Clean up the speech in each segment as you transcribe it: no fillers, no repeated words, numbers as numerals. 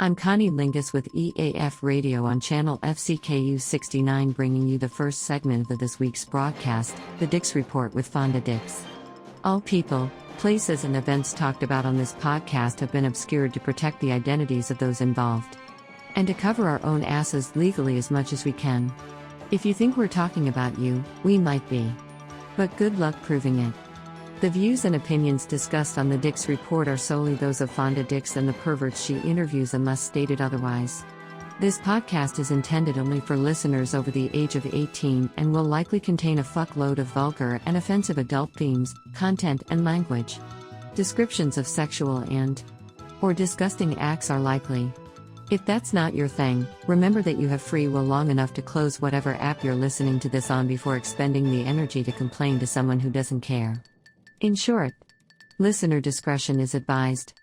I'm Connie Lingus with EAF Radio on channel FCKU 69, bringing you the first segment of this week's broadcast, the Dix Report with Fonda Dix. All people, places and events talked about on this podcast have been obscured to protect the identities of those involved. And to cover our own asses legally as much as we can. If you think we're talking about you, we might be. But good luck proving it. The views and opinions discussed on the Dix Report are solely those of Fonda Dix and the perverts she interviews unless stated otherwise. This podcast is intended only for listeners over the age of 18 and will likely contain a fuckload of vulgar and offensive adult themes, content and language. Descriptions of sexual or disgusting acts are likely. If that's not your thing, remember that you have free will long enough to close whatever app you're listening to this on before expending the energy to complain to someone who doesn't care. In short, listener discretion is advised.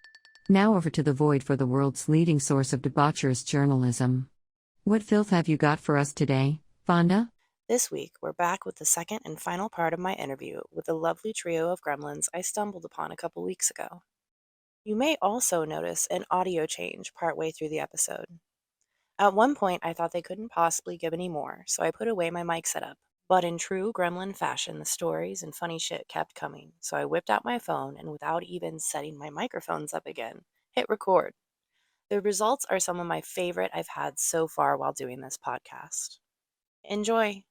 Now over to the void for the world's leading source of debaucherous journalism. What filth have you got for us today, Fonda? This week, we're back with the second and final part of my interview with the lovely trio of gremlins I stumbled upon a couple weeks ago. You may also notice an audio change partway through the episode. At one point, I thought they couldn't possibly give any more, so I put away my mic setup. But in true gremlin fashion, the stories and funny shit kept coming, so I whipped out my phone and without even setting my microphones up again, hit record. The results are some of my favorite I've had so far while doing this podcast. Enjoy!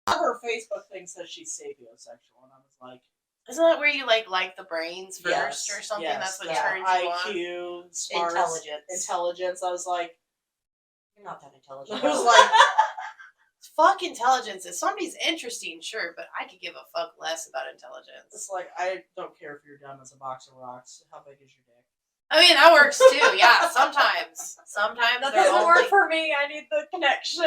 Her Facebook thing says she's sapiosexual, and I was like, isn't that where you like the brains first yes, or something? Yes, That's what turns you on. IQ, smarts, intelligence. I was like, you're not that intelligent. I was like, fuck intelligence. If somebody's interesting, sure, but I could give a fuck less about intelligence. It's like, I don't care if you're dumb as a box of rocks. How big is your dick? I mean, that works too. Yeah, sometimes. Sometimes that they're doesn't only work for me. I need the connection.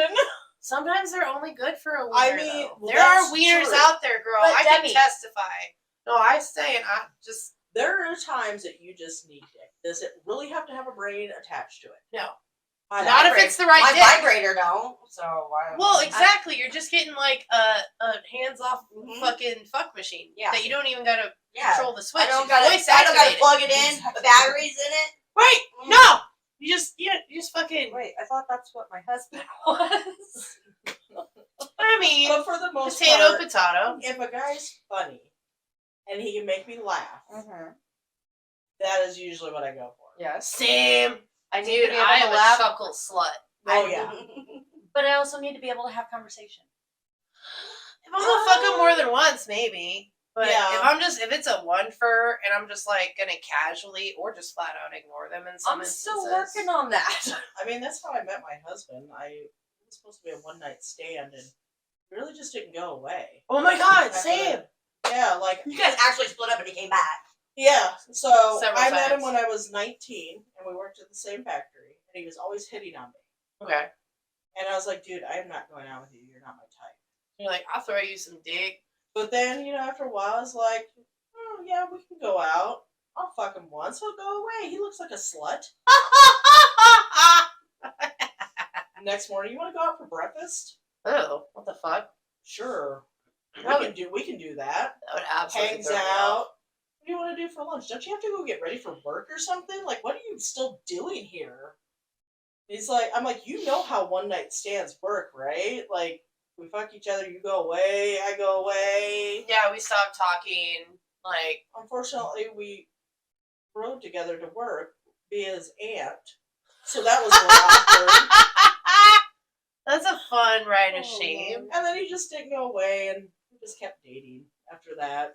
Sometimes they're only good for a wiener. I mean, well, there are wieners true. out there, girl. But I Debbie, can testify. No, I say, and I just. There are times that you just need dick. Does it really have to have a brain attached to it? No. My Not if it's the right dick. My vibrator don't, so why? Well, exactly. You're just getting like a hands-off fucking fuck machine. Yeah. That you don't even gotta control the switch. I don't It's gotta voice plug activated. it in, put batteries in it. Right? No! You just fucking. Wait, I thought that's what my husband was. I mean, But for the most potato, part, potato. if a guy's funny and he can make me laugh, Mm-hmm. that is usually what I go for. Yes. Same. I need to Dude, be able I to am a laugh. chuckle slut. Oh, yeah. But I also need to be able to have conversation. If I'm gonna fuck him more than once, maybe. But Yeah. if it's a one for, and I'm just like gonna casually or just flat out ignore them in some I'm instances. still working on that. I mean, that's how I met my husband. It was supposed to be a one-night stand, and it really just didn't go away. Oh my god, After same. that. Yeah, like, You guys actually split up and he came back. yeah. So Several I met him times. when I was 19, and we worked at the same factory, and he was always hitting on me. Okay. And I was like, dude, I am not going out with you. You're not my type. You're like, I'll throw you some dick. But then, after a while, I was like, oh, yeah, we can go out. I'll fuck him once. He'll go away. He looks like a slut. Next morning, you want to go out for breakfast? Oh, what the fuck? Sure. That We can do that. would absolutely Hangs throw me out. off. What do you want to do for lunch? Don't you have to go get ready for work or something? Like, what are you still doing here? He's like, I'm like, you know how one night stands work, right? Like, we fuck each other, you go away, I go away. Yeah, we stopped talking. Like, Unfortunately, we rode together to work via his aunt, so that was a little awkward. that's a fun ride of Oh, shame. and then he just didn't go away, and we just kept dating after that.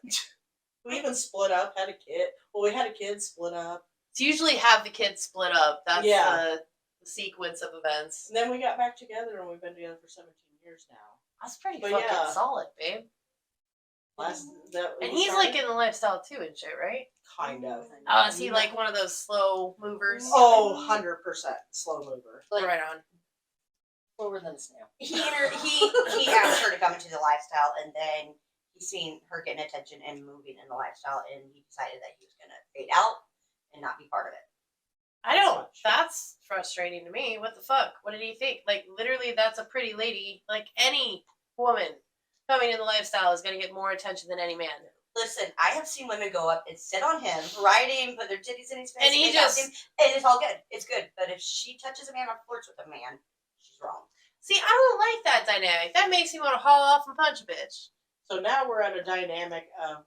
We even split up, had a kid. Well, we had a kid, split up. It's usually have the kids split up. That's Yeah. the sequence of events. And then we got back together, and we've been together for 17 years now. That's pretty But fucking yeah. solid, babe. And he's like in the lifestyle too and shit, right? kind of. Oh, is he like one of those slow movers? Oh, 100% slow mover. Like, right on. slower than a snail. He asked her to come into the lifestyle, and then he seen her getting attention and moving in the lifestyle, and he decided that he was going to fade out and not be part of it. I don't. That's frustrating to me. What the fuck? What did he think? Like, literally, that's a pretty lady. Like, any woman coming in the lifestyle is going to get more attention than any man. Listen, I have seen women go up and sit on him, riding, put their titties in his face, And he make out just- with him, and it's all good. It's good. But if she touches a man or flirts with a man, she's wrong. See, I don't like that dynamic. That makes me want to haul off and punch a bitch. So now we're at a dynamic of,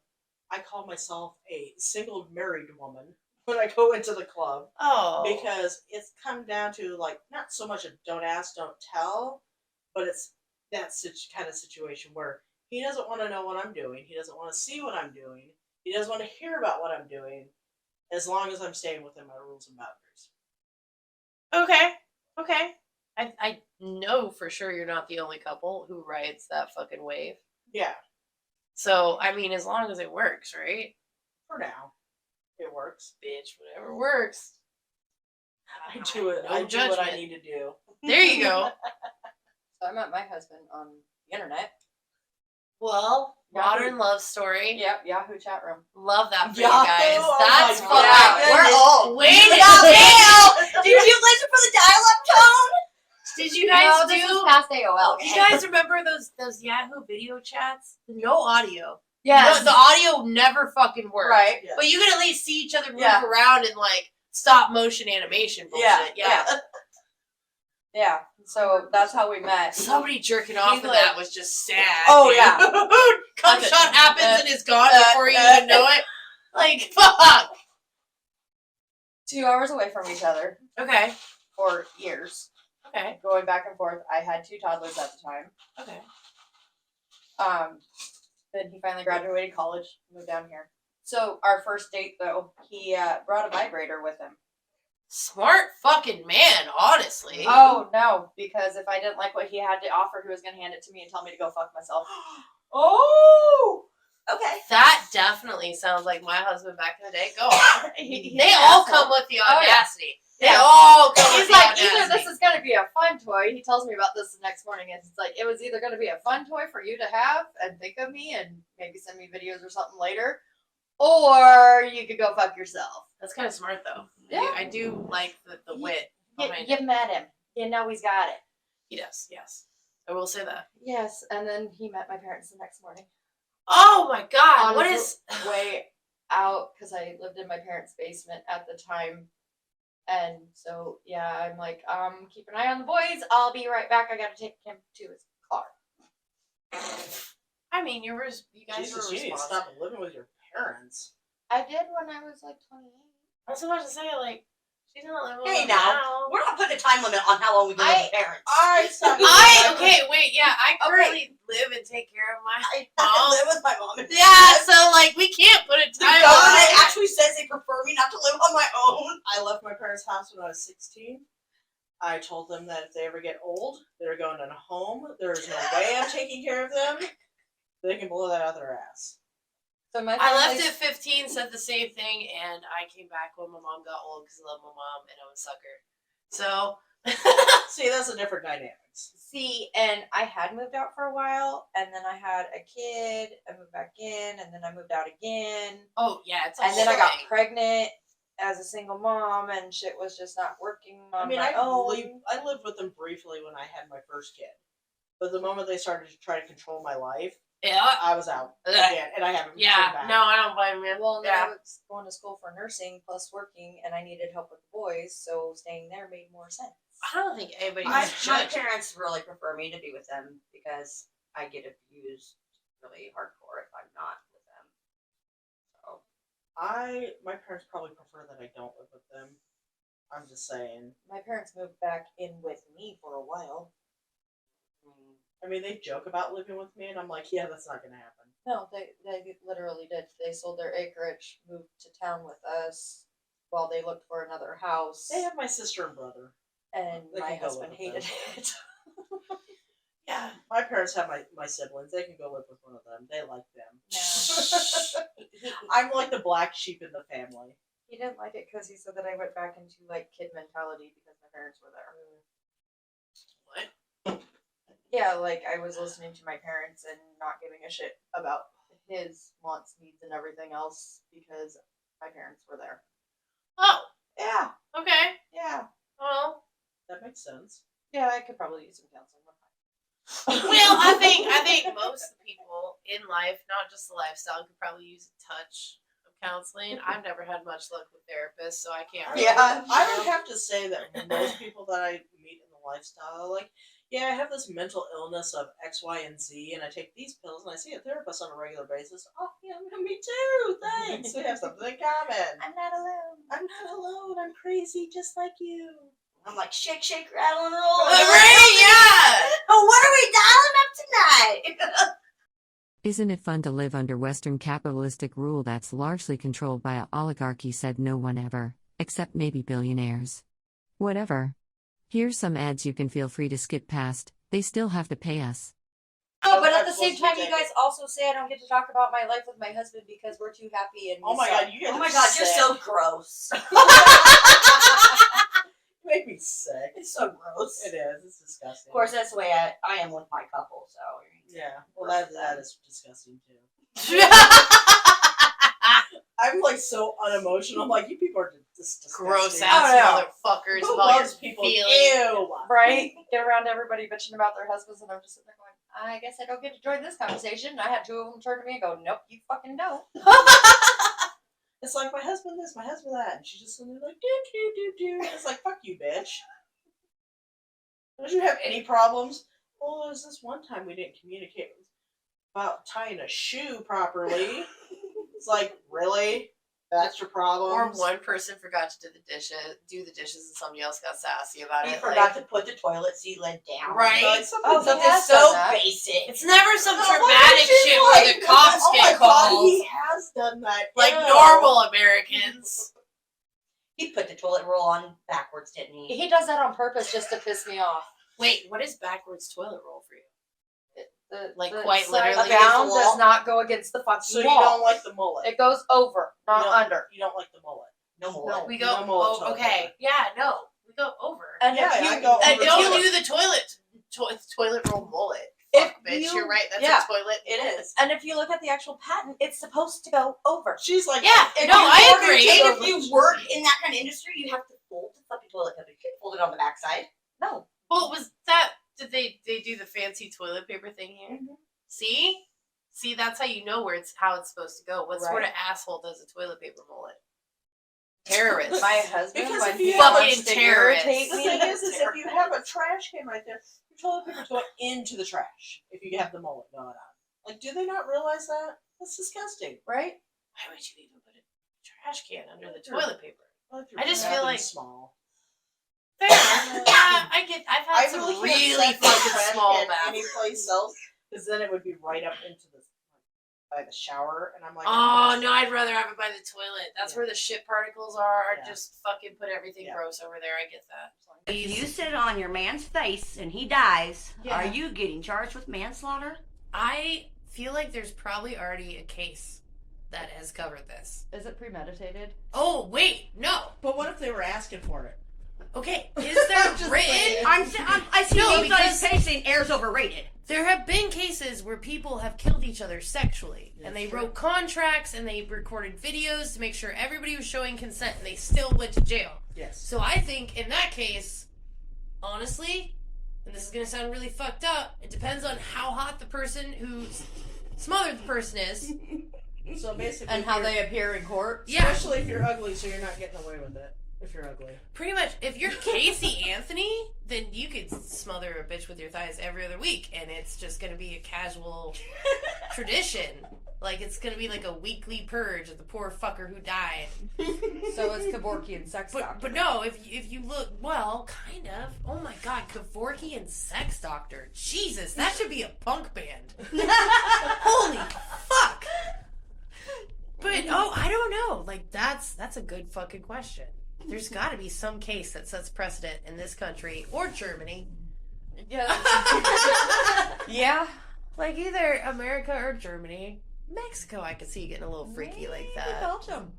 I call myself a single married woman when I go into the club. Oh. Because it's come down to, like, not so much a don't ask, don't tell, but it's that kind of situation where he doesn't want to know what I'm doing. He doesn't want to see what I'm doing. He doesn't want to hear about what I'm doing, as long as I'm staying within my rules and boundaries. Okay. I know for sure you're not the only couple who rides that fucking wave. Yeah, So, I mean, as long as it works, right? for now, it works. Bitch, whatever works. I do it. No I do what I judgment. need to do. There you go. So I met my husband on the internet. Well, modern love story. Yep, Yahoo chat room. Love that for Yahoo! you guys. Oh That's my fun. God. We're old. Wait a Now, minute. did you listen for the dial-up tone? Did you guys No, this do? was past AOL. You guys remember those Yahoo video chats? No audio. Yes. No, the audio never fucking worked. Right. Yes. But you could at least see each other move Yeah. around in like stop motion animation bullshit. Yeah. Yeah. So that's how we met. Somebody jerking off He's in like- that was just sad. Oh, dude. yeah. Cum Okay. shot happens and is gone before you even know it. Like, fuck. 2 hours away from each other Okay. for years, Okay. going back and forth. I had 2 toddlers at the time. Okay. Then he finally graduated college, moved down here. So our first date, though, he brought a vibrator with him. Smart fucking man, honestly. Oh no, because if I didn't like what he had to offer, he was gonna hand it to me and tell me to go fuck myself. Oh, okay. That definitely sounds like my husband back in the day. Go on. He's They an all asshole. come with the Oh, yeah. audacity. They Yeah. all come with He's the like, audacity. either this is gonna be a fun toy. He tells me about this the next morning, and it's like it was either gonna be a fun toy for you to have and think of me and maybe send me videos or something later, or you could go fuck yourself. That's kind of smart, though. Yeah. I do like the wit behind You it. met him. You know he's got it. He does, yes. I will say that. Yes, and then he met my parents the next morning. Oh my god, On what his is... way out because I lived in my parents' basement at the time. And so, yeah, I'm like, keep an eye on the boys. I'll be right back. I gotta take him to his car. I mean, you guys Jesus, were you need to responsible. stop living with your parents. I did when I was like 28. I was about to say, like, she's not living with Hey, him now, we're not putting a time limit on how long we can live with parents. I stopped. Okay, wait, yeah, I currently live and take care of my I mom. live with my mom. And Yeah, so, like, we can't put a the time government on it. actually says they prefer me not to live on my own. I left my parents' house when I was 16. I told them that if they ever get old, they're going in a home. There's no way I'm taking care of them. They can blow that out their ass. So my I left family's- at 15, said the same thing, and I came back when my mom got old because I love my mom and I'm a sucker. So, See, that's a different dynamics. See, and I had moved out for a while, and then I had a kid. I moved back in, and then I moved out again. oh yeah, it's a And then I whole got thing. pregnant as a single mom, and shit was just not working on I mean, my I own. lived with them briefly when I had my first kid. But the moment they started to try to control my life, Yeah, I was out Ugh. again, and I haven't been yeah, back. no, I don't blame you. Well, and then yeah. I was going to school for nursing plus working, and I needed help with the boys, so staying there made more sense. I don't think anybody My should. parents really prefer me to be with them because I get abused really hardcore if I'm not with them. So My parents probably prefer that I don't live with them. I'm just saying. My parents moved back in with me for a while. I mean, they joke about living with me, and I'm like, yeah, that's not gonna happen. No, they literally did. They sold their acreage, moved to town with us while they looked for another house. They have my sister and brother. And They my can go husband live hated with it. Yeah, my parents have my siblings. They can go live with one of them. They like them. I'm like the black sheep in the family. He didn't like it because he said that I went back into like kid mentality because my parents were there. What? Yeah, like I was listening to my parents and not giving a shit about his wants, needs, and everything else because my parents were there. Oh, Yeah, okay. yeah, Well, That makes sense. yeah. I could probably use some counseling. well, I think most people in life, not just the lifestyle, could probably use a touch of counseling. I've never had much luck with therapists, so I can't. Really, I would have to say that most people that I meet in the lifestyle are like, yeah, I have this mental illness of X, Y, and Z, and I take these pills, and I see a therapist on a regular basis. Oh, yeah, me too. Thanks. We have something in common. I'm not alone. I'm not alone. I'm crazy, just like you. I'm like, shake, shake, rattle, and roll. Right? Yeah. Oh, what are we dialing up tonight? Isn't it fun to live under Western capitalistic rule that's largely controlled by an oligarchy, said no one ever, except maybe billionaires. Whatever. Here's some ads you can feel free to skip past, they still have to pay us. Oh, but at the same time, you guys also say I don't get to talk about my life with my husband because we're too happy and Oh my god, you guys Oh my are god, sick. you're so gross. You make me sick. It's so gross. It is. It's disgusting. Of course, that's the way I am with my couple, so. Yeah. Well, that is disgusting too. I'm like so unemotional. I'm like, you people are just disgusting. Gross I ass don't motherfuckers. Who With all your loves people? feelings. Ew. right? Get around everybody bitching about their husbands, and I'm just sitting there going, I guess I don't get to join this conversation. And I had two of them turn to me and go, nope, you fucking don't. It's like, my husband this, my husband that. And she's just sitting there like, do. It's like, fuck you, bitch. Don't you have any problems? Well, there's this one time we didn't communicate about tying a shoe properly. It's like, really? That's your problem? Or one person forgot to do the dishes, and somebody else got sassy about You it. forgot to put the toilet seat lid down. Right. Like, something Oh, Something has so done that. basic. It's never some Oh, dramatic she's shit like, where the cops oh get my God, called. he has done that. Like Ew. normal Americans. He put the toilet roll on backwards, didn't he? He does that on purpose just to piss me off. Wait, what is backwards toilet roll for you? Like, The quite side literally bound is the wall. does not go against the fucking So you wall. don't like the mullet? It goes over, not under. You don't like the mullet? No more. No. We go, No mullet oh, toilet okay. paper. Yeah, no. We go over. And Yeah, if you I go And over don't toilet. do the toilet roll mullet. If Fuck, bitch, you- you're right. That's yeah, a toilet. It is. and if you look at the actual patent, it's supposed to go over. She's like, Yeah, If no, you I work agree. in- If you work in that kind of industry, you have to fold the fucking toilet paper. You can't fold it on the backside. No. Well, was that? Did they do the fancy toilet paper thing here? Mhm. See, that's how you know how it's supposed to go. What sort Right. of asshole does a toilet paper mullet? Terrorist. My husband, Because when if he you wants fucking to terrorist. irritate the me, thing is if you have a trash can right there, your toilet paper's going into the trash if you have the mullet going on. Like, do they not realize that? That's disgusting. right? Why would you even put a trash can under the toilet paper? Well, if your I just feel bathroom's like- small. Fair enough. Yeah, I've had some really really can't set the fucking trash small can bathrooms. anyplace else, because then it would be right up into the by the shower, and I'm like, Oh no, I'd rather have it by the toilet. That's Yeah. where the shit particles are. Yeah. Just fucking put everything Yeah. gross over there. I get that. If you sit on your man's face and he dies, Yeah. are you getting charged with manslaughter? I feel like there's probably already a case that has covered this. Is it premeditated? Oh wait, no. But what if they were asking for it? Okay, is there Just written? saying. I see No, names on his because- page saying air's overrated. There have been cases where people have killed each other sexually, and they wrote contracts and they recorded videos to make sure everybody was showing consent, and they still went to jail. Yes. So I think in that case, honestly, and this is going to sound really fucked up, it depends on how hot the person who smothered the person is. So basically, And how you're- they appear in court? Yeah, especially if you're ugly, so you're not getting away with it. If you're ugly. pretty much. If you're Casey Anthony, then you could smother a bitch with your thighs every other week, and it's just going to be a casual tradition. Like, it's going to be like a weekly purge of the poor fucker who died. So it's Kevorkian sex doctor. But no, if you look, well, kind of. Oh my god, Kevorkian Sex Doctor. Jesus, that should be a punk band. Holy fuck. But, I don't know. Like, that's a good fucking question. There's got to be some case that sets precedent in this country or Germany. Yeah. Yeah. Like, either America or Germany. Mexico, I could see getting a little freaky like that. Belgium.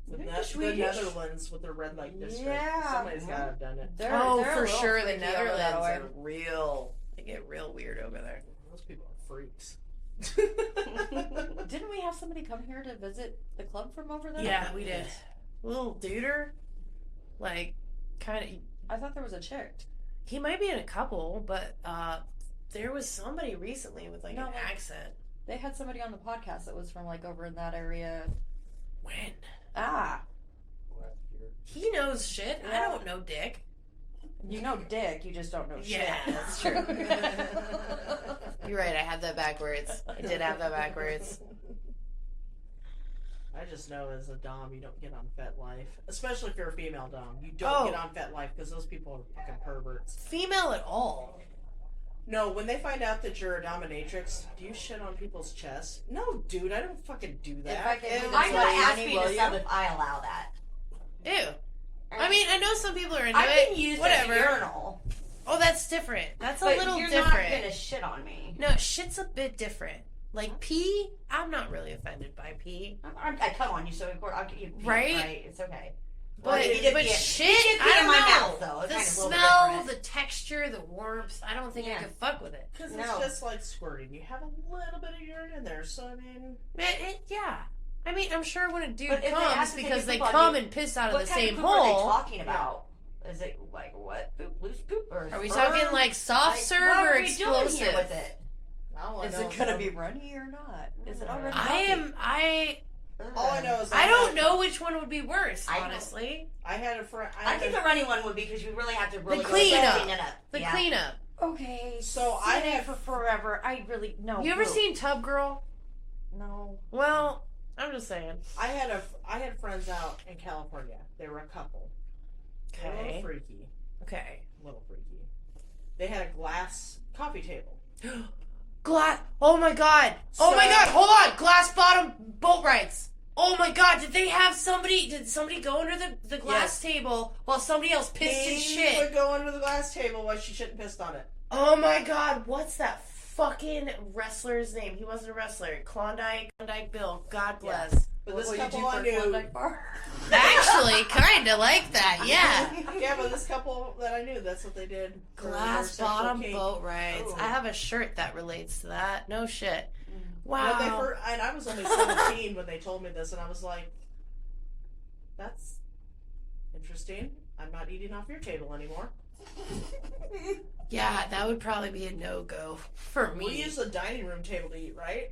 The, Maybe the Swedish. Netherlands with their red light district. Yeah. Somebody's got to have done it. They're For a little sure, the freaky over Netherlands that way. are real. They get real weird over there. Those people are freaks. Didn't we have somebody come here to visit the club from over there? Yeah, we did. Little duder. Like, kind of. I thought there was a chick. He might be in a couple, but there was somebody recently with like No, an like- accent. They had somebody on the podcast that was from like over in that area. When? He knows shit. I Yeah. don't know Dick. You know Dick, you just don't know Yeah, shit. that's true. You're right, I had that backwards. I did have that backwards. I just know as a dom, you don't get on FetLife, especially if you're a female dom. You don't get on FetLife because those people are fucking perverts. Female at all. No, when they find out that you're a dominatrix, do you shit on people's chests? No, dude, I don't fucking do that. If I could do I'm this, gonna like, ask Annie, me to will sub you? if I allow that. Ew. I mean, I know some people are into I've it. been used Whatever. as a urinal. Oh, that's different. That's a But little you're different. not gonna shit on me. No, shit's a bit different. Like pee, I'm not really offended by pee. I come on you, so of course I'll get you. Right? Right? It's okay. But, Well, you did but pee- shit, you did pee I in don't my know. mouth, though. It's The kind of a little bit smell, different. the texture, the warmth, I don't think I Yeah. could fuck with it. Because No. it's just like squirting. You have a little bit of urine in there, so I mean... Yeah. I mean, I'm sure when a dude But if they comes, ask to take because a they poop on come you, and piss out of What the kind same of poop are they hole. talking about? Is it like what poop, loose poop, or Are we sperm? talking like soft serve what or are we doing explosive? here with it? All I Is know it gonna be runny or not? Is it already? All I know is I don't know which one would be worse, I don't- honestly. I had a friend... I think the runny one would be because you really have to really cleanup. clean it up. The Yeah. cleanup. Okay. So I seen it have- for forever. I really no. You ever poop. seen Tub Girl? No. Well, I'm just saying. I had friends out in California. They were a couple. They were a little Okay. freaky. Okay. A little freaky. They had a glass coffee table. Glass. Oh my god. Oh my So- god. Hold on. Glass bottom boat rides. Oh my god. Did somebody go under the glass table while somebody else pissed and He shit? would go under the glass table while she shouldn't pissed on it. Oh my god. What's that fucking wrestler's name? He wasn't a wrestler. Klondike Bill. God bless. But this What will you do couple for I a knew... Klondike bar? Actually, kinda like that. Yeah. Yeah, but this couple that I knew, that's what they did. for their Glass sexual bottom kink. boat rides. Oh. I have a shirt that relates to that. No shit. When Wow. they first, and I was only 17 when they told me this, and I was like, that's interesting. I'm not eating off your table anymore. Yeah, that would probably be a no-go for me. We use the dining room table to eat, right?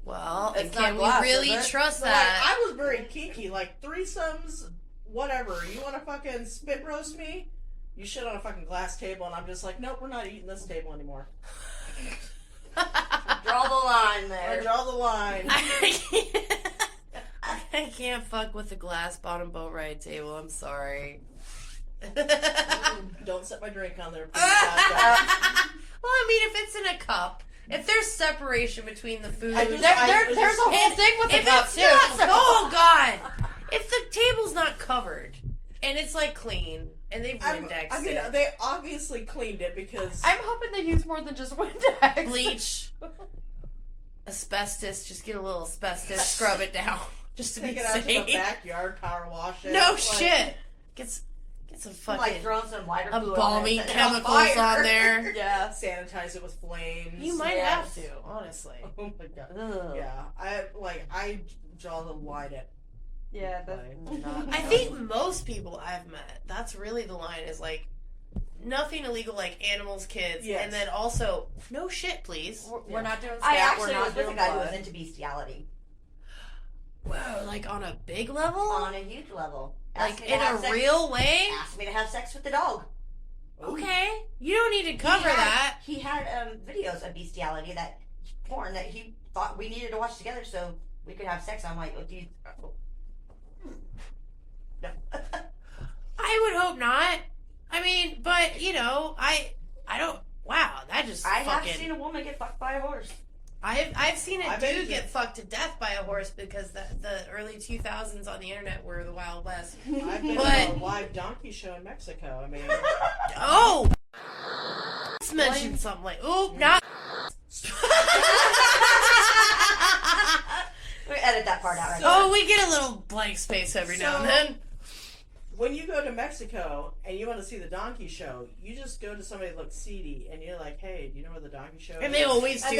Well, It's and can not glass, we really is it? trust So, like, that? I was very kinky, like threesomes, whatever. You want to fucking spit roast me? You shit on a fucking glass table, and I'm just like, nope, we're not eating this table anymore. Draw the line I there. draw the line. I can't fuck with the glass bottom boat ride table. I'm sorry. Don't set my drink on there, please. Well, Stop. I mean, if it's in a cup, if there's separation between the food, I just- There's a whole thing with the if cup it's too. oh god, if the table's not covered and it's like clean and they've Windexed I mean, it, they obviously cleaned it because I'm hoping they use more than just Windex. bleach, asbestos, just get a little asbestos, scrub it down, just to take be it out to the safe. backyard, power wash it. No like, shit. Get some Like fucking throwing some lighter fluid embalming on it, set it on chemicals fire. on there. Yeah. Sanitize it with flames. You might Yes. have to, honestly. Oh my god. Ugh. Yeah, I draw the line at. Yeah, that's not. I think most people I've met, that's really the line is like nothing illegal like animals, kids, Yes. and then also no shit, please. We're not doing I scat, actually we're not was with a doing guy who blood. was into bestiality Whoa, like on a big level, on a huge level. Asked like me to in have a sex- real way. Asked me to have sex with the dog. Okay, you don't need to cover that. He had videos of bestiality porn that he thought we needed to watch together so we could have sex. I'm like, oh, do you? No. I would hope not. I mean, but you know, I don't. Wow, that just I have fucking. seen a woman get fucked by a horse. I've seen a I've been dude to- get fucked to death by a horse because the early 2000s on the internet were the Wild West. I've been But- to a live donkey show in Mexico. I mean, Oh! Let's mention something like, oh, not. We edit that part out right Oh, we get a little blank space every now and So- then. when you go to Mexico and you want to see the donkey show, you just go to somebody that looks seedy and you're like, "Hey, do you know where the donkey show is?" And they always And do.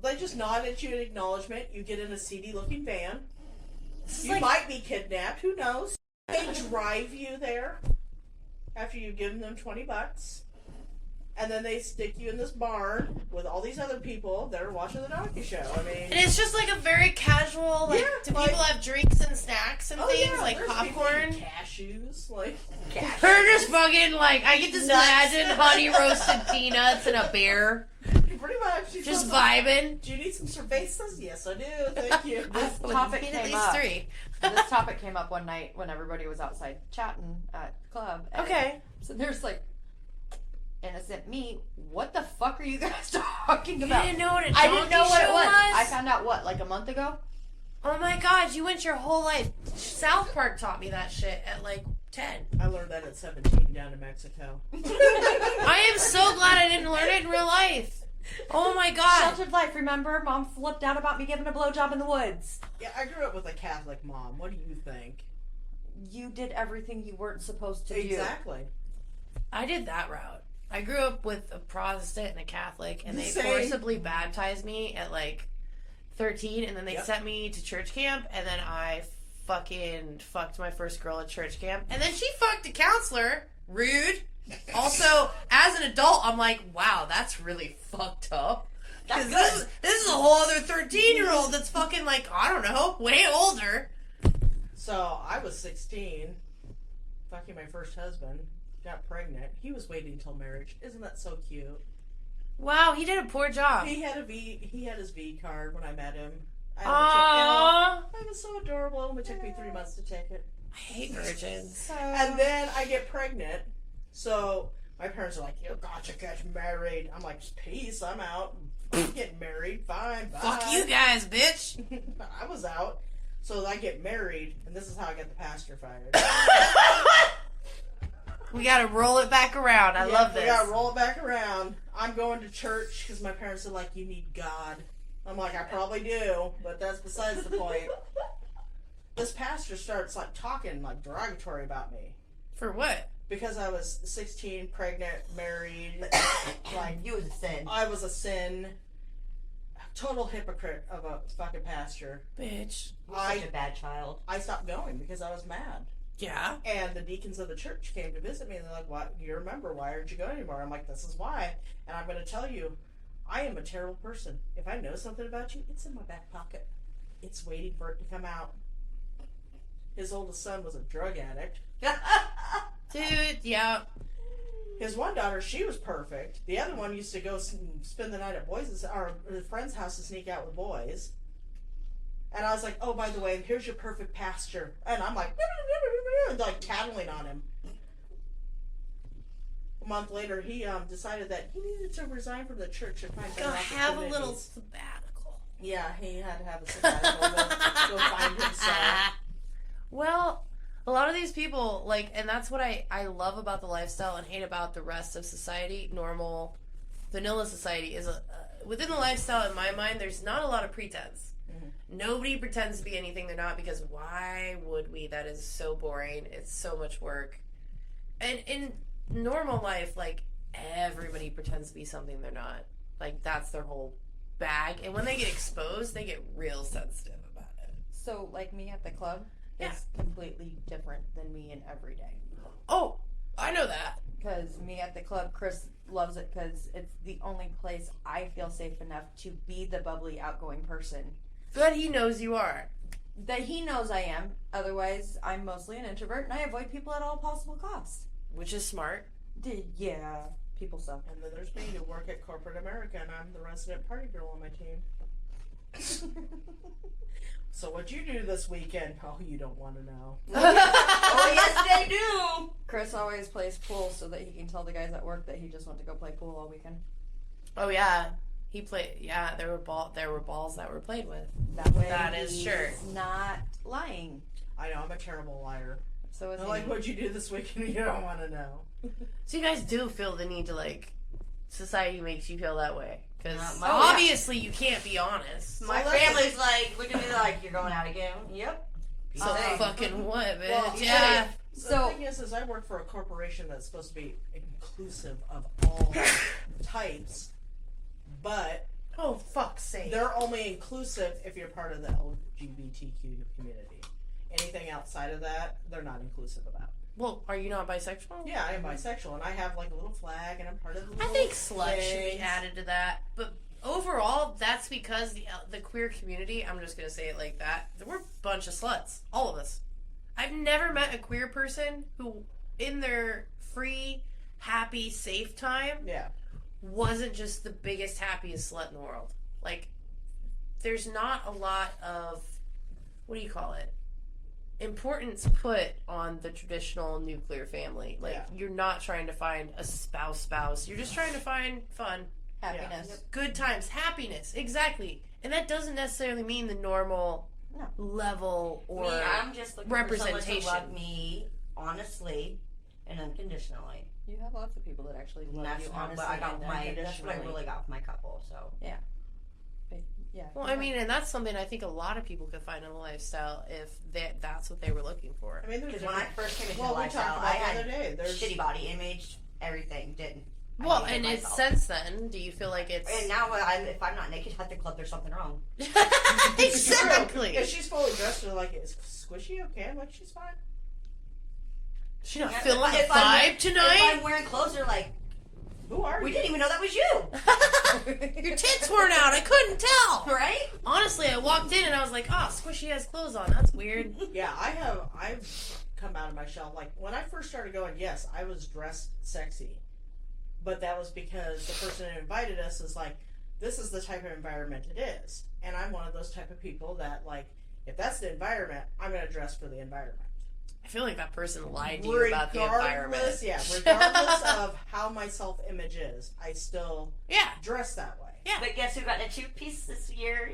they just nod at you in acknowledgement. You get in a seedy looking van. It's You like- might be kidnapped. Who knows? They drive you there. after you've given them $20, and then they stick you in this barn with all these other people that are watching the donkey show. I mean, And it's just like a very casual, like, Yeah, do like- people have drinks and snacks and things, yeah, like there's people popcorn? eating cashews, like They're just fucking, like, I can just Nuts. imagine honey roasted peanuts and a bear pretty much. She's just also like, vibing. do you need some cervezas? Yes, I do. Thank you. This Would topic need came at least up. 3. This topic came up one night when everybody was outside chatting at the club. And Okay. So there's like innocent me. What the fuck are you guys talking You about? didn't know what a I didn't know donkey what it show was. I found out like a month ago. Oh my god, you went your whole life. South Park taught me that shit at like 10. I learned that at 17 down in Mexico. I am so glad I didn't learn it in real life. Oh my god. Sheltered life. Remember, Mom flipped out about me giving a blowjob in the woods. Yeah, I grew up with a Catholic mom. What do you think? You did everything you weren't supposed to Exactly. I did that route. I grew up with a Protestant and a Catholic, and they Same. forcibly baptized me at like 13, and then they Yep. sent me to church camp, and then I fucking fucked my first girl at church camp, and then she fucked a counselor. Rude. Also, as an adult, I'm like, wow, that's really fucked up. That's Because this is a whole other 13-year-old that's fucking like, I don't know, way older. So I was 16, fucking my first husband, got pregnant. He was waiting until marriage. Isn't that so cute? Wow, he did a poor job. He had his V card when I met him. Aww. It was so adorable. It took me 3 months to take it. I hate virgins. And then I get pregnant. So my parents are like, you got to get married. I'm like, peace, I'm out. I'm getting married. Fine, bye. Fuck you guys, bitch. I was out. So I get married, and this is how I got the pastor fired. We gotta roll it back around. I love this. We gotta roll it back around. I'm going to church because my parents are like, you need God. I'm like, I probably do, but that's besides the point. This pastor starts like talking like derogatory about me For what? because I was 16, pregnant, married. Like You was a sin. I was a sin. Total hypocrite of a fucking pastor. Bitch. You're such a bad child. I stopped going because I was mad. Yeah. And the deacons of the church came to visit me, and they're like, "What? You remember? Why aren't you going anymore?" I'm like, "This is why." And I'm going to tell you, I am a terrible person. If I know something about you, it's in my back pocket. It's waiting for it to come out. His oldest son was a drug addict. Dude, yeah. His one daughter, she was perfect. The other one used to go spend the night at boys' or a friend's house to sneak out with boys. And I was like, "Oh, by the way, here's your perfect pastor." And I'm like, like tattling on him. A month later, he decided that he needed to resign from the church and find Go better have a little opportunities. sabbatical. Yeah, he had to have a sabbatical. go find himself. Well, a lot of these people, like, and that's what I love about the lifestyle and hate about the rest of society, normal, vanilla society, is within the lifestyle, in my mind, there's not a lot of pretense. Mm-hmm. Nobody pretends to be anything they're not, because why would we? That is so boring. It's so much work. And in normal life, like, everybody pretends to be something they're not. Like, that's their whole bag. And when they get exposed, they get real sensitive about it. So, like me at the club Yeah. is completely different than me in every day. Oh, I know that. Because me at the club, Chris loves it because it's the only place I feel safe enough to be the bubbly, outgoing person But he knows you are. that he knows I am. Otherwise, I'm mostly an introvert and I avoid people at all possible costs. Which is smart. Yeah, people suck. And then there's me who work at corporate America, and I'm the resident party girl on my team. So what'd you do this weekend? Oh, you don't want to know. Oh, yes, they do. Chris always plays pool so that he can tell the guys at work that he just went to go play pool all weekend. Oh yeah, he played. Yeah, there were balls that were played with. That way, That is he's sure. not lying. I know, I'm a terrible liar. So is They're he. like, what'd you do this weekend? You don't want to know. So you guys do feel the need to, like, society makes you feel that way, because my- obviously you can't be honest. My So that's- family's like, look at me like, you're going out again? Yep. So Hey. fucking what, bitch? Well, yeah. So So- the thing is I work for a corporation that's supposed to be inclusive of all types, but Oh fuck's sake. they're only inclusive if you're part of the LGBTQ community. Anything outside of that, they're not inclusive about. Well, are you not bisexual? Yeah, I am bisexual, and I have like a little flag, and I'm part of the I little think slut should be things. added to that, but overall, that's because the queer community, I'm just going to say it like that, we're a bunch of sluts. All of us. I've never met a queer person who, in their free, happy, safe time, Yeah. wasn't just the biggest, happiest slut in the world. Like, there's not a lot of, what do you call it? Importance put on the traditional nuclear family. Like, you're not trying to find a spouse. You're just trying to find fun. Happiness. Good times. Happiness. Exactly. And that doesn't necessarily mean the normal level or I'm just looking representation. for someone to love me honestly and unconditionally. You have lots of people that actually And love that's you what honestly I got and that's what I unconditionally. really got with my couple. So Yeah. Well, I mean, and that's something I think a lot of people could find in the lifestyle if that's what they were looking for. I mean, there's because when I first came into well, the we talked lifestyle, about I the had other day. There's shitty body image, everything. Didn't. I Well, hated and it's myself. since then, do you feel like it's... And now, if I'm not naked at the club, there's something wrong. Exactly. If she's fully dressed, they're like, "Is Squishy okay?" I'm like, "She's fine." She's not Yeah, feeling the if I'm vibe wearing- tonight? If I'm wearing clothes, they're like, Who are we you? didn't even know that was you. Your tits weren't out. I couldn't tell. Right? Honestly, I walked in and I was like, oh, Squishy has clothes on. That's weird. Yeah, I've come out of my shell. Like, when I first started going, yes, I was dressed sexy. But that was because the person who invited us is like, this is the type of environment it is. And I'm one of those type of people that, like, if that's the environment, I'm going to dress for the environment. I feel like that person lied to you about the environment. Regardless of how my self-image is, I still Yeah. dress that way. Yeah. But guess who got a two-piece this year?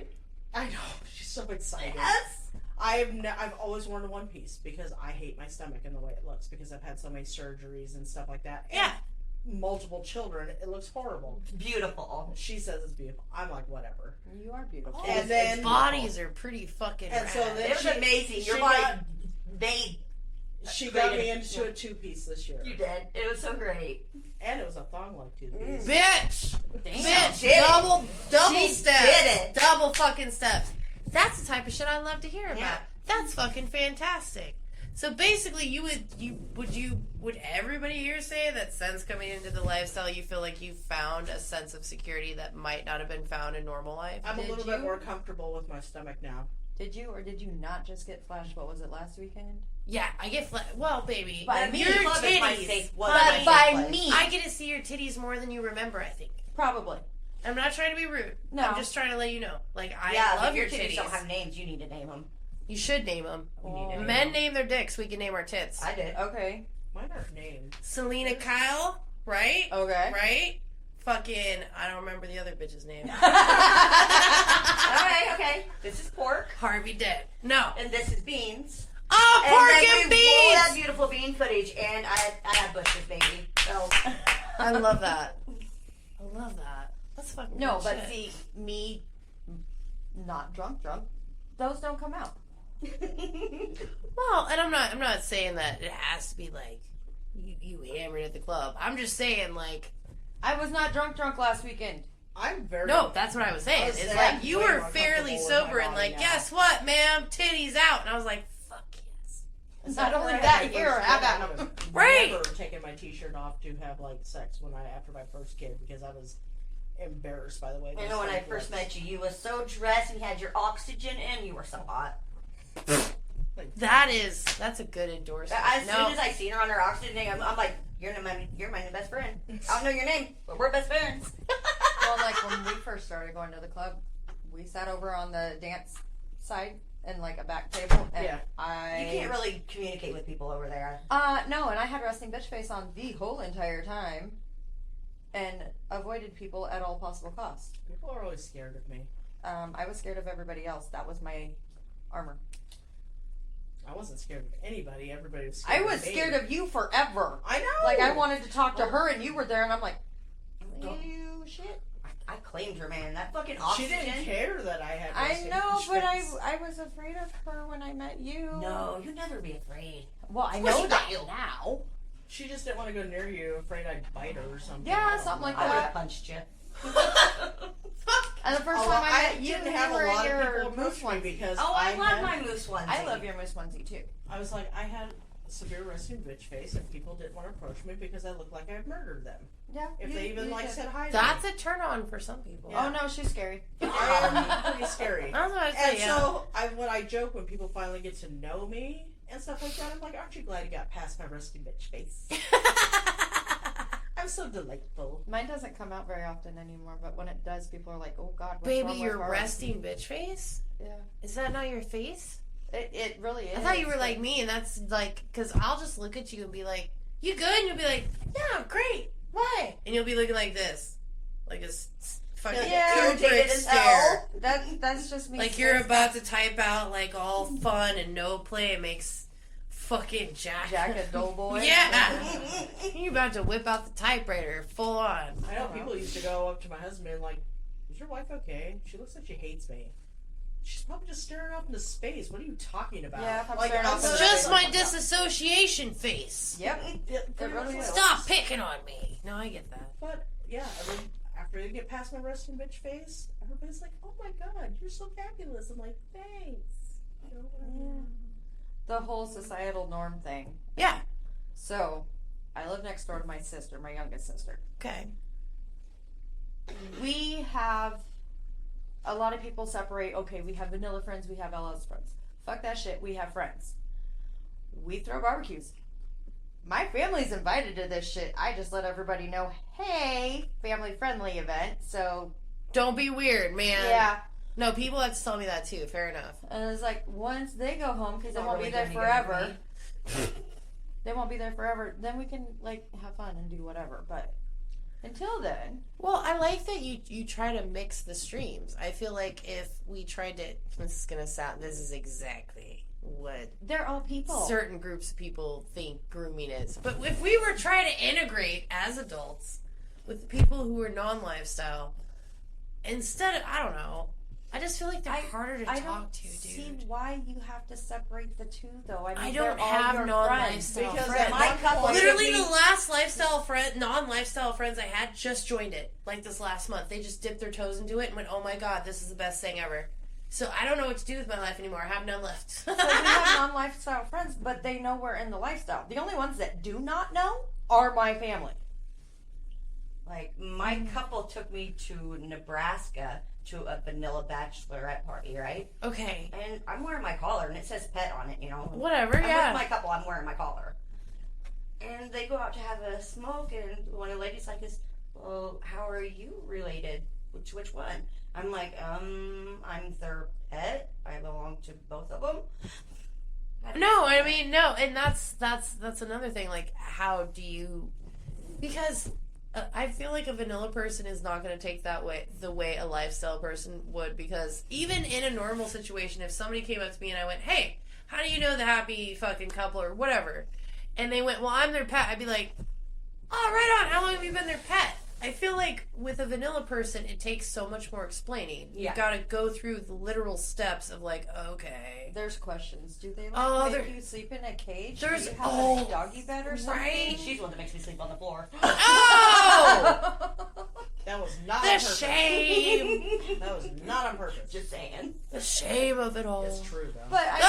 I know. She's so excited. Yes. I've always worn a one piece because I hate my stomach and the way it looks because I've had so many surgeries and stuff like that. And Yeah. multiple children. It looks horrible. It's beautiful. She says it's beautiful. I'm like, whatever. You are beautiful. And then Bodies are pretty fucking And so rad. then It was amazing. Your she body got- made. she Great got me image. into a two piece this year, You did. It was so great. and it was a thong like two piece. Bitch! Damn. Bitch! She did it. Double She steps! did it. Double fucking steps. That's the type of shit I love to hear about. Yeah. That's fucking fantastic. So basically, would everybody here say that since coming into the lifestyle, you feel like you found a sense of security that might not have been found in normal life? I'm a Did little you? bit more comfortable with my stomach now. Did you or did you not just get flashed? What was it, last weekend? Yeah, I get well, baby. By The me. beauty Your club is my titties. safe- was Honey, my safe by place. me. I get to see your titties more than you remember, I think. Probably. I'm not trying to be rude. No. I'm just trying to let you know. Like, I Yeah, love if your your titties titties. don't have names, you need to name them. You should name them. You need to name Men them. name their dicks. We can name our tits. I did. Okay. Mine aren't named. Selena Kyle, right? Okay. Right? Fucking, I don't remember the other bitch's name. Alright, okay. This is pork. Harvey Dent. No. And this is beans. Oh, pork then and we roll that beans! beautiful bean footage, and I had bushes, baby. So I love that. I love that. That's fucking No, good but shit. see, me not drunk, those don't come out. Well, and I'm not saying that it has to be like you hammered at the club. I'm just saying like I was not drunk last weekend. I'm very no, that's what I was saying. I was It's saying like I'm you way were more fairly comfortable with sober my and body like, now. guess what, ma'am? Titties out. And I was like, fuck yes. Not only After I that, had my here, first have kid, at I 'em. would've Right. Never taken my t-shirt off to have like sex after my first kid because I was embarrassed by the way. I those know when I things first looked. met you, you was so dressed and you had your oxygen in, you were so hot. That's a good endorsement. As no, soon as I seen her on her oxygen thing, I'm like, you're my new best friend. I don't know your name, but we're best friends. Well, like when we first started going to the club, we sat over on the dance side and like a back table, and Yeah. You can't really communicate with people over there. No, and I had resting bitch face on the whole entire time, and avoided people at all possible costs. People are always scared of me. I was scared of everybody else. That was my armor. I wasn't scared of anybody. Everybody was scared I was of me. scared of you forever. I know. Like I wanted to talk to her, and you were there, and I'm like, you shit. I claimed her, man. That fucking She oxygen. didn't care that I had. I resting know, bitch but face. I was afraid of her when I met you. No, you'd never be afraid. Well, I Of course know you that got you. now. She just didn't want to go near you, afraid I'd bite her or something. Yeah, I don't something know. like I would that. have punched you. fuck And the first Oh, time well, I met you, didn't you have were a lot in of your people moose approach me onesie. because Oh, I love had- my moose onesie. I love your moose onesie too. I was like, I had severe resting bitch face, and people didn't want to approach me because I looked like I had murdered them. Yeah. If they even like did. said hi. That's to a turn on for some people. Yeah. Oh no, she's scary. me. I am pretty scary. I was about to And say, so when I joke when people finally get to know me and stuff like that, I'm like, aren't you glad you got past my resting bitch face? I'm so delightful. Mine doesn't come out very often anymore, but when it does, people are like, "Oh God, what's Baby, wrong with your her?" resting bitch face? Yeah, Is that not your face? it really is. I thought you were like me, and that's like, because I'll just look at you and be like, you good? And you'll be like, yeah, great. Why? And you'll be looking like this. Like a fucking Yeah, Kubrick stare. That's just me. Like you're about to type out like all fun and no play makes fucking Jack a doughboy. Yeah. You're about to whip out the typewriter full on. I know people used to go up to my husband and like, is your wife okay? She looks like she hates me. She's probably just staring off into space. What are you talking about? Yeah, if I'm like, staring off I'm It's into just like, my disassociation face. Yep. It really is. Stop picking on me. No, I get that. But yeah, after they get past my resting bitch face, everybody's like, "Oh my God, you're so fabulous." I'm like, "Thanks." You know, whatever. The whole societal norm thing. Yeah. So, I live next door to my sister, my youngest sister. Okay. We have a lot of people separate. Okay, we have vanilla friends, we have LS friends. Fuck that shit. We have friends. We throw barbecues. My family's invited to this shit. I just let everybody know, hey, family friendly event. So Don't be weird, man. yeah. No, people have to tell me that too. Fair enough. And it's like once they go home, because they Not won't really be there doing any good forever. for They won't be there forever. Then we can like have fun and do whatever. But until then, Well, I like that you try to mix the streams. I feel like if we tried to, this is exactly what they're all people. certain groups of people think grooming is. But if we were trying to integrate as adults with the people who are non-lifestyle, instead of, I don't know, I just feel like they're harder to I talk don't to, see dude. why you have to separate the two, though. I mean, I they're don't all have your non-lifestyle Because friends. at My one couple point- Literally, took the me- last non-lifestyle friends I had just joined it. Like this last month, they just dipped their toes into it and went, "Oh my God, this is the best thing ever." So I don't know what to do with my life anymore. I have none left. So we have non-lifestyle friends, but they know we're in the lifestyle. The only ones that do not know are my family. Like, my couple took me to Nebraska to a vanilla bachelorette party, right? Okay, And I'm wearing my collar, and it says pet on it, you know. whatever. I'm Yeah. with my couple, I'm wearing my collar. And they go out to have a smoke, and one of the ladies like, well, how are you related? Which one? I'm like, I'm their pet. I belong to both of them. No, I mean no, and that's another thing. Like, how do you? Because I feel like a vanilla person is not going to take that way the way a lifestyle person would. Because even in a normal situation, if somebody came up to me and I went, "Hey, how do you know the happy fucking couple or whatever?" and they went, "Well, I'm their pet," I'd be like, "Oh, right on. How long have you been their pet?" I feel like with a vanilla person, it takes so much more explaining. Yeah. You've got to go through the literal steps of like, okay. There's questions. Do they Oh, make there- you sleep in a cage? There's- Do you have oh, a doggy bed or something? right? She's the one that makes me sleep on the floor. Oh! That was not on The purpose. shame! That was not on purpose. Just saying. The shame of it all. It's true though. But I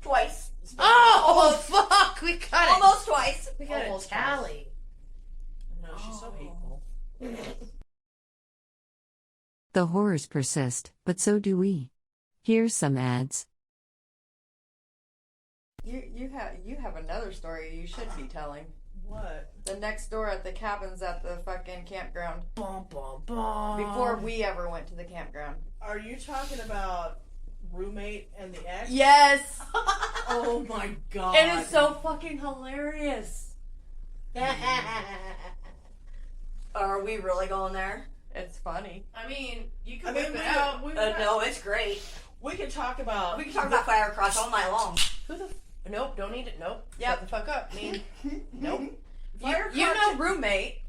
Twice. Oh, fuck! We got it. Almost twice. We got Almost a tally. No, she's so hateful. The horrors persist, but so do we. Here's some ads. mean, you have another story you should be telling. What? The next door at the cabins at the fucking campground. Bum, bum, bum. Before we ever went to the campground. Are you talking about roommate and the ex? Yes! Oh my god. It is so fucking hilarious. Are we really going there? It's funny. I mean, you I can mean, whip we, it out. No, it's great. we could talk about. We can talk about Firecrotch all night long. Who the? Nope, don't need it. Nope. Yep. Shut the fuck up. Me. Nope. You know roommate.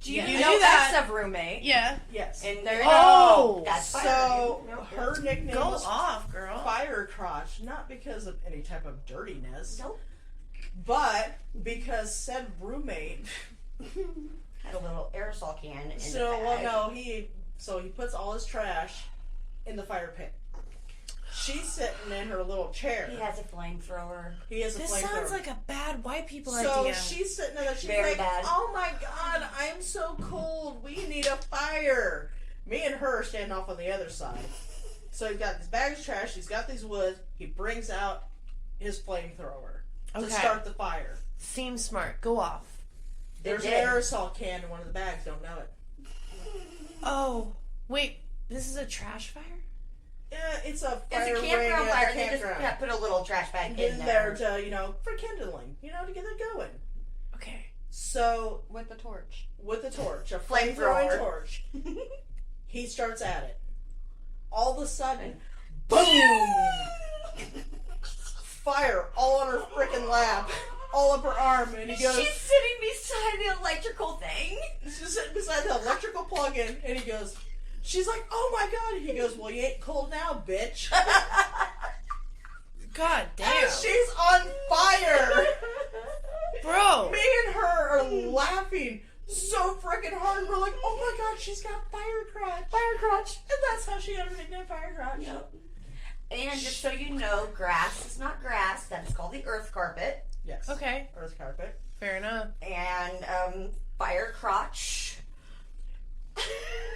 Yeah. You I know do that. ex of roommate. Yeah. Yes. And There you Oh, That's So Firecrotch. her nickname go was off, girl. Firecrotch, not because of any type of dirtiness, Nope. but because said roommate had a little aerosol can in the So, bag. he puts all his trash in the fire pit. She's sitting in her little chair. He has a flamethrower. He has a This flamethrower. sounds like a bad white people So idea. she's sitting there. She's Very like, bad. "Oh my God, I'm so cold. We need a fire." Me and her are standing off on the other side. So he's got these bags of trash. He's got these woods. He brings out his flamethrower to Okay. start the fire. Seems smart. Go off. There's an did. aerosol can in one of the bags. Don't know it. Oh, wait. This is a trash fire? Yeah, it's a It's fire a ring campground at fire. the They just campground. put a little trash bag In in there there. to, for kindling, to get it going. Okay. So, With the torch. with the torch, a Flamethrower. flamethrower torch, he starts at it. All of a sudden, boom! Fire all on her freaking lap, all up her arm, and he goes, She's sitting beside the electrical thing. she's sitting beside the electrical plug-in, and he goes, she's like, "Oh my God!" He goes, "Well, you ain't cold now, bitch." God damn. And she's on fire. Bro. Me and her are laughing so freaking hard. We're like, "Oh my God, she's got fire crotch." Fire crotch. And that's how she got her nickname, Fire Crotch. Yep. And just so you know, grass is not grass. That is called the earth carpet. Yes. Okay. Earth carpet. Fair enough. And fire crotch.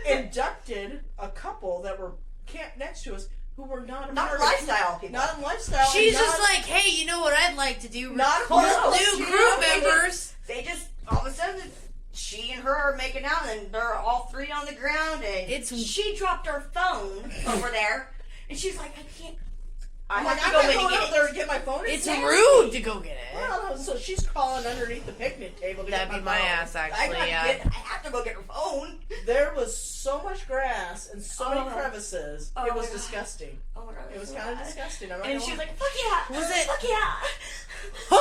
Inducted a couple that were camped next to us who were not Not lifestyle people. Not in lifestyle. She's and just not- like, hey, you know what I'd like to do? Not Recruit close. new She crew don't make it. members. They just all of a sudden she and her are making out, and they're all three on the ground. And she dropped her phone over there, and she's like, "I can't. I I'm have like, to I'm go not in and going get out it." there and get my phone. It's nasty. rude to go get it. Well, so she's crawling underneath the picnic table to That'd get be my my phone. ass, I actually, gotta yeah. I have to go get her phone. There was so much grass and so many Oh. crevices. Oh it my was God. disgusting. Oh my god, It was so kind of bad. disgusting. I'm not And gonna she was lie. like, "Fuck yeah!" Was it- Fuck yeah!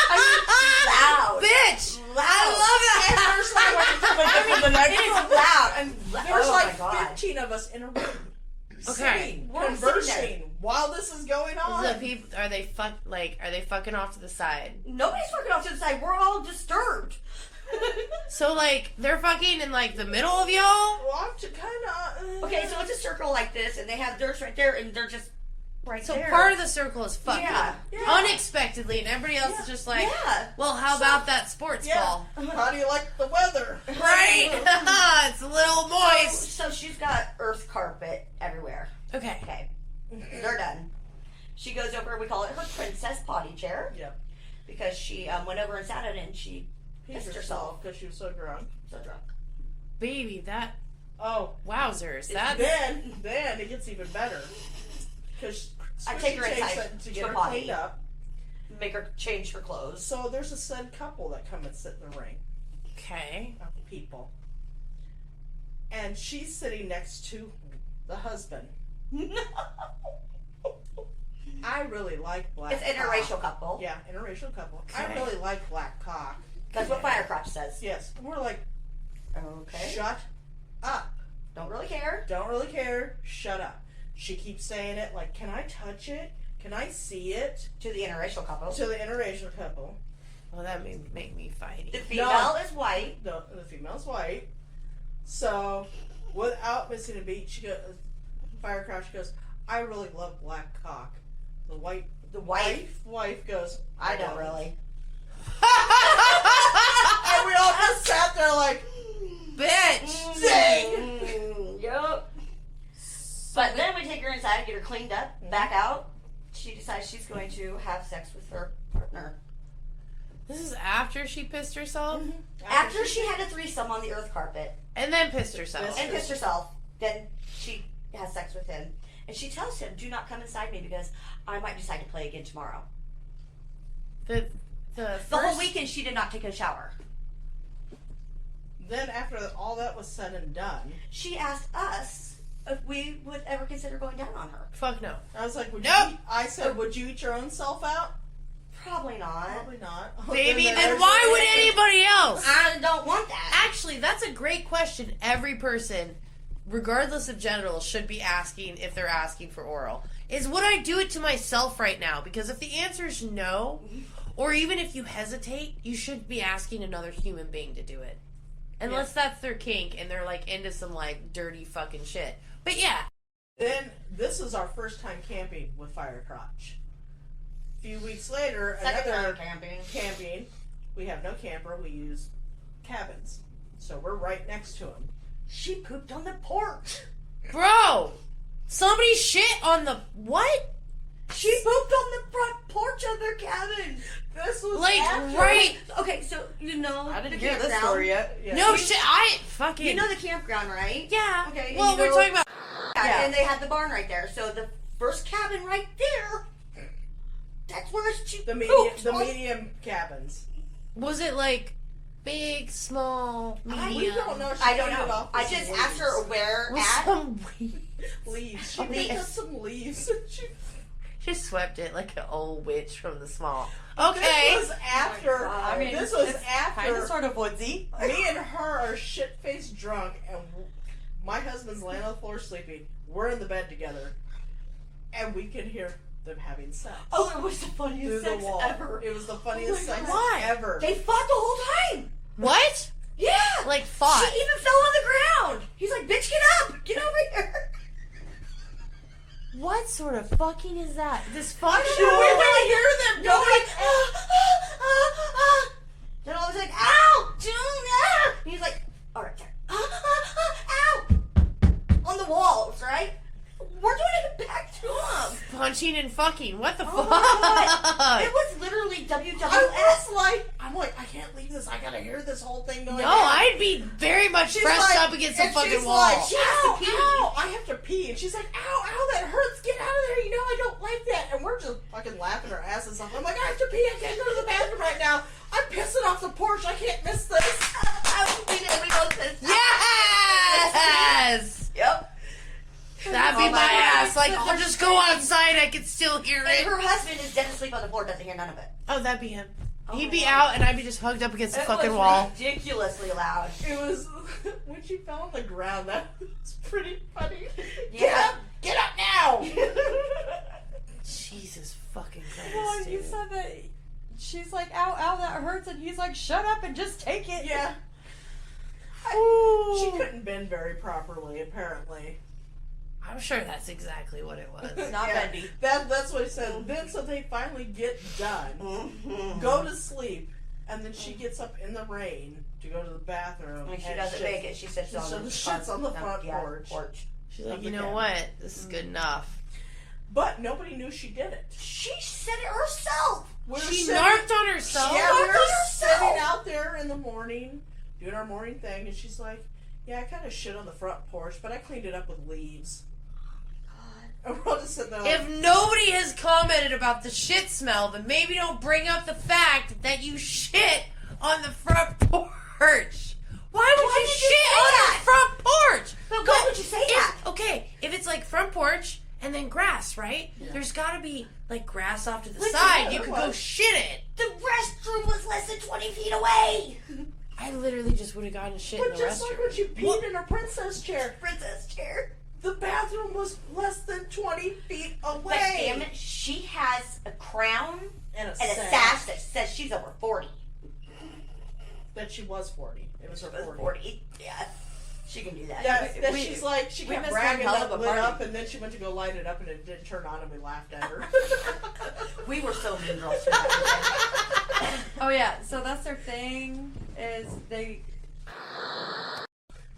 I mean, loud. Bitch! Loud. I love it! And there's like, the next It is loud. There's oh like my god. 15 of us in a room. Okay. Sitting, We're conversing sitting while this is going on. The people, are they fucking off to the side? Nobody's fucking off to the side. We're all disturbed. So, they're fucking in, the middle of y'all? Well, I'm kind of. Okay, so it's a circle like this, and they have theirs right there, and they're just right So there. part of the circle is fucking. Yeah. Unexpectedly, and everybody else is just like, yeah. well, how about that sports Yeah. ball? How do you like the weather? Right? It's a little moist. So she's got earth carpet everywhere. Okay. Okay, they're done. She goes over. We call it her princess potty chair Yep. because she went over and sat in it, and she pissed herself. because she was so drunk. So drunk. Baby, that. Oh, Wowzers. That's. then it gets even better. Because I take her inside to to get the her potty. cleaned up. Make her change her clothes. So there's a said couple that come and sit in the ring Okay. of people, and she's sitting next to the husband. I really like black. It's an cock. interracial couple. Yeah, interracial couple. I Okay. really like black cock. That's what Fire Crotch says. Yes, we're like, Okay. shut up. Don't really care. Don't really care. Shut up. She keeps saying it like, "Can I touch it? Can I see it?" To the interracial couple. To the interracial couple. Well, that may make me The fighty. female is white. The female's white. So, without missing a beat, she goes, Fire Crotch goes, "I really love black cock." The wife goes, I don't really. And we all just sat there like, Bitch! dang! Yup. But then we take her inside, get her cleaned up, back out. She decides she's going to have sex with her partner. This is after she pissed herself? After she had a threesome on the earth carpet And then pissed herself. and pissed herself, then she has sex with him. And she tells him, "Do not come inside me because I might decide to play again tomorrow." The The first whole weekend she did not take a shower. Then after all that was said and done, She asked us if we would ever consider going down on her. Fuck no. I was like, Nope. I said, "Would you eat your own self out?" Probably not. Probably not. Baby, then there's- why would anybody else? I don't want that. Actually, that's a great question. Every person, regardless of genitals, should be asking if they're asking for oral. Is would I do it to myself right now? Because if the answer is no, Or even if you hesitate, you should be asking another human being to do it. Unless that's their kink and they're like into some like dirty fucking shit. But yeah. Then this is our first time camping with Fire Crotch. A few weeks later, Second another time camping. We have no camper. We use cabins. So we're right next to him. She pooped on the porch. Bro! Somebody shit on the what? She pooped on the front porch of their cabin. This was Like, after. right. Okay, so you know I didn't the hear this campground? story yet. Yeah. No shit, I fucking. You know the campground, right? Yeah. Okay, Well, you we're know- talking about. Yeah. And they had the barn right there. So the first cabin right there, that's where she The pooped. medium cabins. Was it like big, small, medium? We don't know. She I don't cleaned it know. off with I some just asked her leaves. where With at. some weed. Leaves. She Leaves. picked up some leaves. She swept it like an old witch from the small. This Okay. was after. God. I mean, this was it's after. kind of sort of woodsy. Me and her are shit-faced drunk, and my husband's laying on the floor sleeping. We're in the bed together, and we can hear them having sex. Oh, it was the through funniest the sex wall. ever. It was the funniest sex Why? ever. They fought the whole time. What? Yeah. Like fought. She even fell on the ground. He's like, bitch, get up. Get over here. What sort of fucking is that? This fucking. we can hear them No, going. like, Then all of a sudden, ow, June, ah. And he's like, all right, there. Ow. On the walls, right? We're doing it back to him. Punching and fucking. What the Oh fuck? my God. It was literally WWF. I'm like, I can't leave this. I gotta hear this whole thing going No, on. I'd be very much She's pressed like- up against the and fucking she's wall. Like, She has to ow, pee. ow, I have to pee. And she's like, ow, ow, that hurts. Get out of there. You know I don't like that. And we're just fucking laughing our asses off. I'm like, I have to pee. I can't go to the bathroom right now. I'm pissing off the porch. I can't miss this. Yes! Yep. That'd be Oh my my God. ass. Like, I'll just go outside. I can still hear And it. her husband is dead asleep on the floor, doesn't hear none of it. Oh, that'd be him. Oh He'd my be God. out, and I'd be just hugged up against the It fucking was wall. ridiculously loud. It was, when she fell on the ground, that was pretty funny. Yeah. Get up now. Jesus fucking Well, Christ, you dude. said that she's like, ow, ow, that hurts, and he's like, shut up and just take it. Yeah. She couldn't bend very properly, apparently. I'm sure that's exactly what it was. Not Yeah, bendy. That's what he said. Then, so they finally get done, Mm-hmm. go to sleep, and then she gets up in the rain to go to the bathroom. When she and doesn't shits- make it, she sits on so the shits on the front yeah, porch. She's like, Of you the know cabin. what? This is good enough. But nobody knew she did it. She said it herself. We were She sitting- narked on herself? Yeah, we narked were on herself. sitting out there in the morning, doing our morning thing, and she's like, yeah, I kind of shit on the front porch, but I cleaned it up with leaves. And we're all just sitting there like, If nobody has commented about the shit smell, then maybe don't bring up the fact that you shit on the front porch. Why would Why you did you shit say on that? the front porch? But why would you say that? Okay, if it's like front porch and then grass, right? There's got to be like grass off to the Listen, side. yeah, You there could go was. shit it. The restroom was less than 20 feet away. I literally just would have gotten shit but in the just like when restroom. she peed in her princess chair, Princess chair. the bathroom was less than 20 feet away. But damn it, she has a crown And a and a sash that says she's over 40. That she was 40. It was her She was 40. 40. Yeah. She can do that. Yeah, that we- she's like, she we kept missed one bragging hell that of a lit party. up, and then she went to go light it up, and it didn't turn on, and we laughed at her. We were so mean girls. for that. Oh yeah, so that's their thing. Is they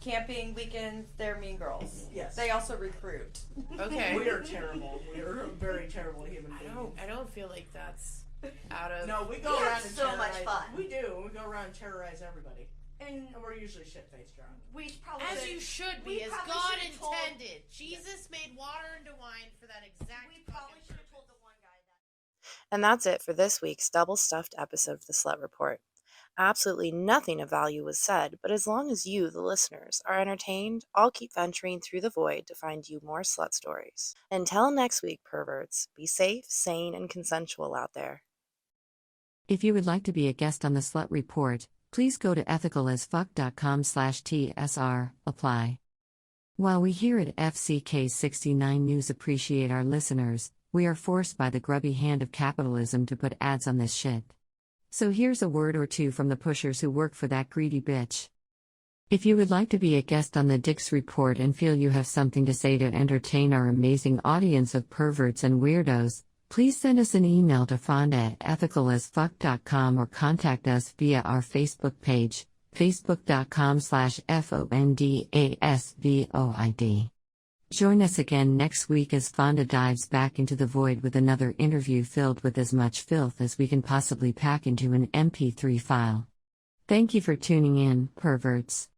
camping weekends? They're mean girls. Yes. They also recruit. Okay. We are terrible. We are very terrible human beings. I don't feel like that's out of. No, we go We have around and so much terrorize. fun. We do. We go around and terrorize everybody. And And we're usually shit-faced drunk. we probably As should- you should we be, as probably God should've told- intended. Jesus made water into wine for that exact we probably fucking should have told the one guy that. And that's it for this week's double stuffed episode of the Slut Report. Absolutely nothing of value was said, but as long as you, the listeners, are entertained, I'll keep venturing through the void to find you more slut stories. Until next week, perverts, be safe, sane, and consensual out there. If you would like to be a guest on the Slut Report, please go to ethicalasfuck.com/TSR, apply. While we here at FCK69 News appreciate our listeners, we are forced by the grubby hand of capitalism to put ads on this shit. So here's a word or two from the pushers who work for that greedy bitch. If you would like to be a guest on the Dix Report and feel you have something to say to entertain our amazing audience of perverts and weirdos, please send us an email to fonda@ethicalasfuck.com or contact us via our Facebook page, facebook.com/FONDASVOID. Join us again next week as Fonda dives back into the void with another interview filled with as much filth as we can possibly pack into an MP3 file. Thank you for tuning in, perverts.